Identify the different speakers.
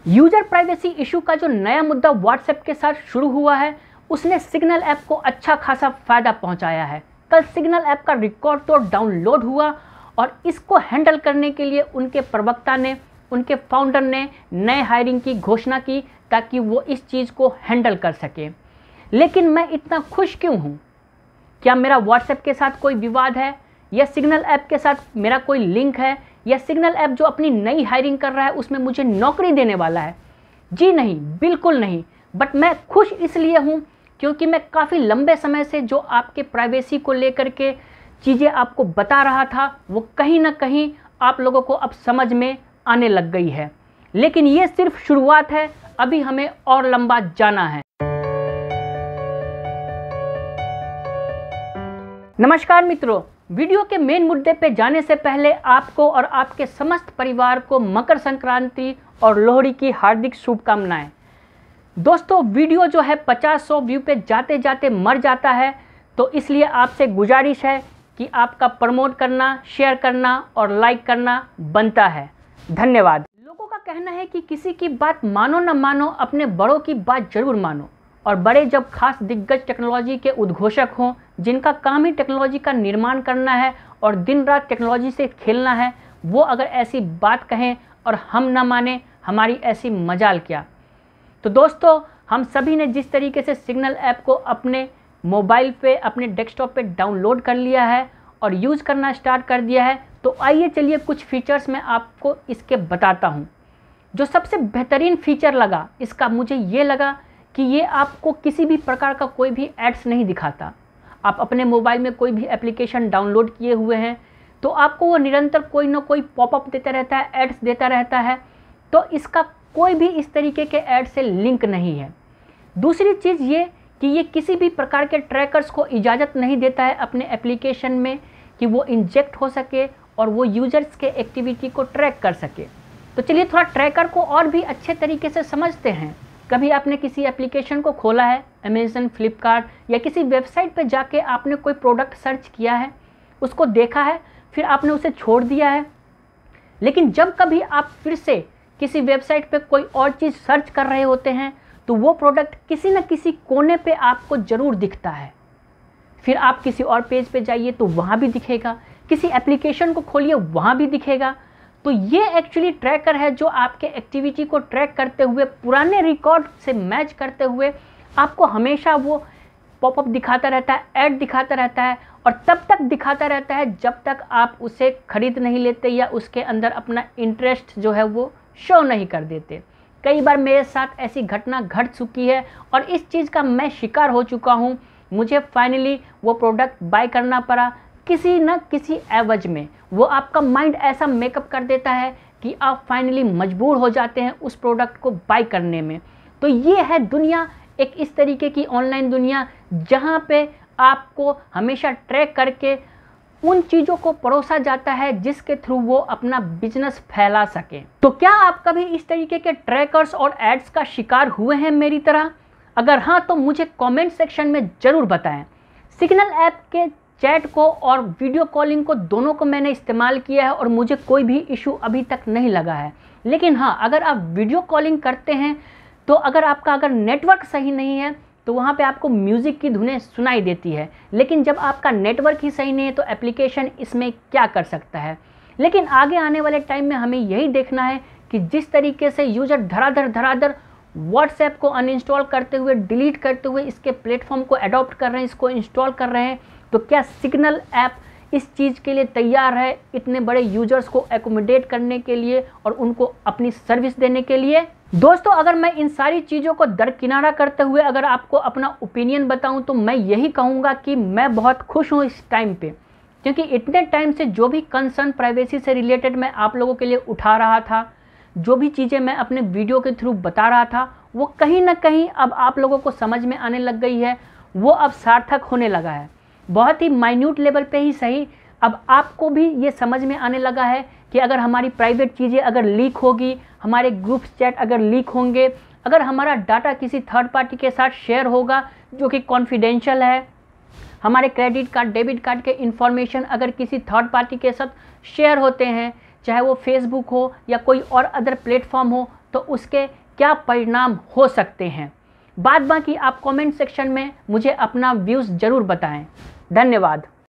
Speaker 1: User privacy issue का जो नया मुद्दा व्हाट्सएप के साथ शुरू हुआ है, उसने सिग्नल ऐप को अच्छा खासा फायदा पहुंचाया है। कल सिग्नल ऐप का रिकॉर्ड तोड़ डाउनलोड हुआ और इसको हैंडल करने के लिए उनके प्रवक्ता ने, उनके फाउंडर ने नए हायरिंग की घोषणा की ताकि वो इस चीज़ को हैंडल कर सके। लेकिन मैं इतना खुश क्यों हूँ? क्या मेरा व्हाट्सएप के साथ कोई विवाद है, या सिग्नल ऐप के साथ मेरा कोई लिंक है, या सिग्नल ऐप जो अपनी नई हायरिंग कर रहा है उसमें मुझे नौकरी देने वाला है? जी नहीं, बिल्कुल नहीं। बट मैं खुश इसलिए हूँ क्योंकि मैं काफ़ी लंबे समय से जो आपके प्राइवेसी को लेकर के चीज़ें आपको बता रहा था, वो कहीं ना कहीं आप लोगों को अब समझ में आने लग गई है। लेकिन ये सिर्फ शुरुआत है, अभी हमें और लंबा जाना है। नमस्कार मित्रों, वीडियो के मेन मुद्दे पे जाने से पहले आपको और आपके समस्त परिवार को मकर संक्रांति और लोहड़ी की हार्दिक शुभकामनाएं। दोस्तों, वीडियो जो है 50-100 व्यू पे जाते जाते मर जाता है, तो इसलिए आपसे गुजारिश है कि आपका प्रमोट करना, शेयर करना और लाइक करना बनता है। धन्यवाद। लोगों का कहना है कि किसी की बात मानो न मानो, अपने बड़ों की बात जरूर मानो। और बड़े जब खास दिग्गज टेक्नोलॉजी के उद्घोषक हों, जिनका काम ही टेक्नोलॉजी का निर्माण करना है और दिन रात टेक्नोलॉजी से खेलना है, वो अगर ऐसी बात कहें और हम ना माने, हमारी ऐसी मजाल क्या। तो दोस्तों, हम सभी ने जिस तरीके से सिग्नल ऐप को अपने मोबाइल पे, अपने डेस्कटॉप पे डाउनलोड कर लिया है और यूज़ करना स्टार्ट कर दिया है, तो आइए चलिए कुछ फीचर्स मैं आपको इसके बताता हूँ। जो सबसे बेहतरीन फीचर लगा इसका, मुझे ये लगा कि ये आपको किसी भी प्रकार का कोई भी एड्स नहीं दिखाता। आप अपने मोबाइल में कोई भी एप्लीकेशन डाउनलोड किए हुए हैं तो आपको वो निरंतर कोई ना कोई पॉपअप देता रहता है, एड्स देता रहता है। तो इसका कोई भी इस तरीके के ऐड से लिंक नहीं है। दूसरी चीज़ ये कि ये किसी भी प्रकार के ट्रैकर्स को इजाज़त नहीं देता है अपने एप्लीकेशन में कि वो इंजेक्ट हो सके और वो यूजर्स के एक्टिविटी को ट्रैक कर सके। तो चलिए थोड़ा ट्रैकर को और भी अच्छे तरीके से समझते हैं। कभी आपने किसी एप्लीकेशन को खोला है, अमेज़न, फ्लिपकार्ट या किसी वेबसाइट पे जाके आपने कोई प्रोडक्ट सर्च किया है, उसको देखा है, फिर आपने उसे छोड़ दिया है। लेकिन जब कभी आप फिर से किसी वेबसाइट पे कोई और चीज़ सर्च कर रहे होते हैं तो वो प्रोडक्ट किसी न किसी कोने पे आपको ज़रूर दिखता है। फिर आप किसी और पेज पे जाइए तो वहाँ भी दिखेगा, किसी एप्लीकेशन को खोलिए वहाँ भी दिखेगा। तो ये एक्चुअली ट्रैकर है जो आपके एक्टिविटी को ट्रैक करते हुए, पुराने रिकॉर्ड से मैच करते हुए आपको हमेशा वो पॉपअप दिखाता रहता है, ऐड दिखाता रहता है, और तब तक दिखाता रहता है जब तक आप उसे खरीद नहीं लेते या उसके अंदर अपना इंटरेस्ट जो है वो शो नहीं कर देते। कई बार मेरे साथ ऐसी घटना घट चुकी है और इस चीज़ का मैं शिकार हो चुका हूँ। मुझे फाइनली वो प्रोडक्ट बाय करना पड़ा किसी न किसी एवज में। वो आपका माइंड ऐसा मेकअप कर देता है कि आप फाइनली मजबूर हो जाते हैं उस प्रोडक्ट को बाय करने में। तो ये है दुनिया, एक इस तरीके की ऑनलाइन दुनिया जहाँ पे आपको हमेशा ट्रैक करके उन चीज़ों को परोसा जाता है जिसके थ्रू वो अपना बिजनेस फैला सके। तो क्या आप कभी इस तरीके के ट्रैकर्स और एड्स का शिकार हुए हैं मेरी तरह? अगर हाँ, तो मुझे कमेंट सेक्शन में ज़रूर बताएं। सिग्नल ऐप के चैट को और वीडियो कॉलिंग को, दोनों को मैंने इस्तेमाल किया है और मुझे कोई भी इशू अभी तक नहीं लगा है। लेकिन हाँ, अगर आप वीडियो कॉलिंग करते हैं तो अगर नेटवर्क सही नहीं है तो वहाँ पे आपको म्यूज़िक की धुनें सुनाई देती है। लेकिन जब आपका नेटवर्क ही सही नहीं है तो एप्लीकेशन इसमें क्या कर सकता है। लेकिन आगे आने वाले टाइम में हमें यही देखना है कि जिस तरीके से यूज़र धड़ाधड़ व्हाट्सएप को अनइंस्टॉल करते हुए, डिलीट करते हुए इसके प्लेटफॉर्म को अडॉप्ट कर रहे हैं, इसको इंस्टॉल कर रहे हैं, तो क्या सिग्नल ऐप इस चीज़ के लिए तैयार है, इतने बड़े यूजर्स को एकोमोडेट करने के लिए और उनको अपनी सर्विस देने के लिए? दोस्तों, अगर मैं इन सारी चीज़ों को दरकिनारा करते हुए अगर आपको अपना ओपिनियन बताऊं तो मैं यही कहूँगा कि मैं बहुत खुश हूँ इस टाइम पे, क्योंकि इतने टाइम से जो भी कंसर्न प्राइवेसी से रिलेटेड मैं आप लोगों के लिए उठा रहा था, जो भी चीज़ें मैं अपने वीडियो के थ्रू बता रहा था, वो कहीं ना कहीं अब आप लोगों को समझ में आने लग गई है, वो अब सार्थक होने लगा है। बहुत ही माइन्यूट लेवल पे ही सही, अब आपको भी ये समझ में आने लगा है कि अगर हमारी प्राइवेट चीज़ें अगर लीक होगी, हमारे ग्रुप चैट अगर लीक होंगे, अगर हमारा डाटा किसी थर्ड पार्टी के साथ शेयर होगा जो कि कॉन्फिडेंशियल है, हमारे क्रेडिट कार्ड, डेबिट कार्ड के इंफॉर्मेशन अगर किसी थर्ड पार्टी के साथ शेयर होते हैं, चाहे वो फेसबुक हो या कोई और अदर प्लेटफॉर्म हो, तो उसके क्या परिणाम हो सकते हैं। बाद बाकी आप कमेंट सेक्शन में मुझे अपना व्यूज़ ज़रूर बताएं। धन्यवाद।